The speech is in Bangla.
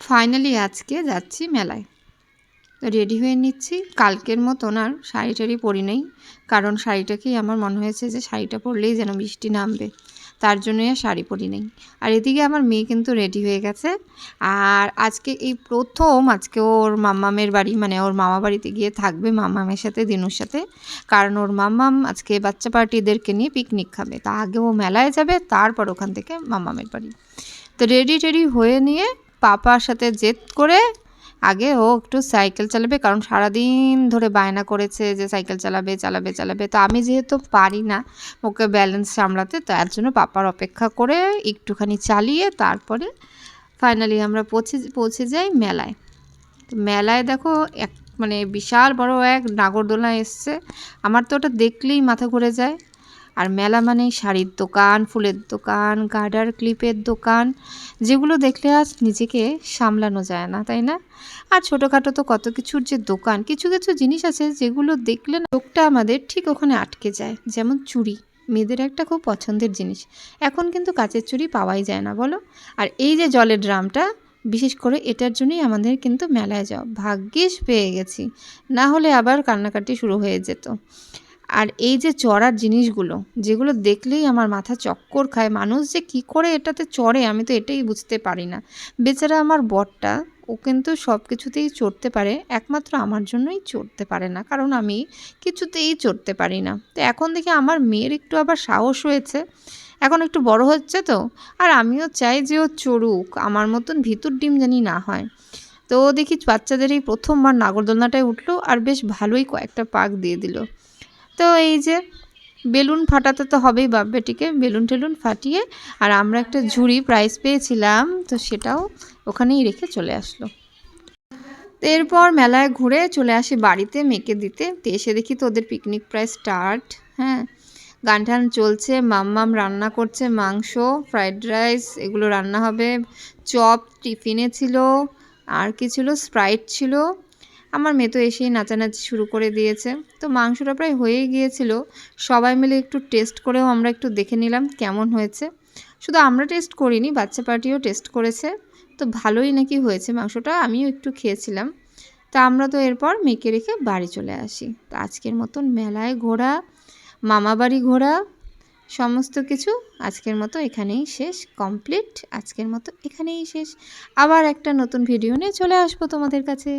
ফাইনালি আজকে যাচ্ছি মেলায়। রেডি হয়ে নিচ্ছি। কালকের মতন আর শাড়ি টাড়ি পরি নেই, কারণ শাড়িটাকেই আমার মনে হয়েছে যে শাড়িটা পরলেই যেন বৃষ্টি নামবে, তার জন্যই আর শাড়ি পরি নেই। আর এদিকে আমার মেয়ে কিন্তু রেডি হয়ে গেছে। আর আজকে এই প্রথম আজকে ওর মাম্মামের বাড়ি, মানে ওর মামা বাড়িতে গিয়ে থাকবে মাম্মামের সাথে, দিনুর সাথে। কারণ ওর মাম্মাম আজকে বাচ্চা পার্টিদেরকে নিয়ে পিকনিক খাবে, তা আগে ও মেলায় যাবে, তারপর ওখান থেকে মাম্মামের বাড়ি। তো রেডি টেডি হয়ে নিয়ে পাপার সাথে জেদ করে আগে ও একটু সাইকেল চালাবে, কারণ সারাদিন ধরে বায়না করেছে যে সাইকেল চালাবে চালাবে চালাবে। তো আমি যেহেতু পারি না ওকে ব্যালেন্স সামলাতে, তার জন্য পাপার অপেক্ষা করে একটুখানি চালিয়ে তারপরে ফাইনালি আমরা পৌঁছে যাই মেলায়। তো মেলায় দেখো মানে বিশাল বড় এক নাগরদোলনা এসছে। আমার তো ওটা দেখলেই মাথা ঘুরে যায়। আর মেলা মানেই শাড়ির দোকান, ফুলের দোকান, গার্ডার ক্লিপের দোকান, যেগুলো দেখলে আজ নিজেকে সামলানো যায় না, তাই না? আর ছোটোখাটো তো কত কিছুর যে দোকান, কিছু কিছু জিনিস আছে যেগুলো দেখলে চোখটা আমাদের ঠিক ওখানে আটকে যায়। যেমন চুড়ি, মেয়েদের একটা খুব পছন্দের জিনিস। এখন কিন্তু কাচের চুড়ি পাওয়াই যায় না, বলো। আর এই যে জলের ড্রামটা, বিশেষ করে এটার জন্যই আমাদের কিন্তু মেলায় যাওয়া। ভাগ্যিস পেয়ে গেছি, না হলে আবার কান্নাকাটি শুরু হয়ে যেত। আর এই যে চড়ার জিনিসগুলো, যেগুলো দেখলেই আমার মাথা চক্কর খায়, মানুষ যে কি করে এটাতে চড়ে আমি তো এটাই বুঝতে পারি না। বেচারা আমার বরটা, ও কিন্তু সব কিছুতেই চড়তে পারে, একমাত্র আমার জন্যই চড়তে পারে না, কারণ আমি কিছুতেই চড়তে পারি না। তো এখন দেখি আমার মেয়ের একটু আবার সাহস হয়েছে, এখন একটু বড় হচ্ছে তো। আর আমিও চাই যে ও চড়ুক, আমার মতন ভিতর ডিম জানি না হয়। তো দেখি বাচ্চাদের এই প্রথমবার নাগরদোলনাটায় উঠলো, আর বেশ ভালোই কয়েকটা পাক দিয়ে দিল। তো এই যে বেলুন ফাটাতে তো হবেই, বাপ বেটিকে বেলুন টেলুন ফাটিয়ে, আর আমরা একটা ঝুড়ি প্রাইজ পেয়েছিলাম, তো সেটাও ওখানেই রেখে চলে আসলো। তো এরপর মেলায় ঘুরে চলে আসি বাড়িতে মেয়েকে দিতে। তো এসে দেখি তো ওদের পিকনিক প্রায় স্টার্ট। হ্যাঁ, গান টান চলছে, মাম্মাম রান্না করছে মাংস, ফ্রাইড রাইস, এগুলো রান্না হবে। চপ টিফিনে ছিল, আর কি ছিল, স্প্রাইট ছিল। আমার মেয়ে তো এসেই নাচানাচি শুরু করে দিয়েছে। তো মাংসটা প্রায় হয়েই গিয়েছিল, সবাই মিলে একটু টেস্ট করেও আমরা একটু দেখে নিলাম কেমন হয়েছে। শুধু আমরা টেস্ট করিনি, বাচ্চা পার্টিও টেস্ট করেছে। তো ভালোই নাকি হয়েছে মাংসটা, আমিও একটু খেয়েছিলাম। তা আমরা তো এরপর মেয়েকে রেখে বাড়ি চলে আসি। তো আজকের মতন মেলায় ঘোরা, মামা বাড়ি ঘোরা, সমস্ত কিছু আজকের মতো এখানেই শেষ, কমপ্লিট। আজকের মতো এখানেই শেষ। আবার একটা নতুন ভিডিও নিয়ে চলে আসবো তোমাদের কাছে।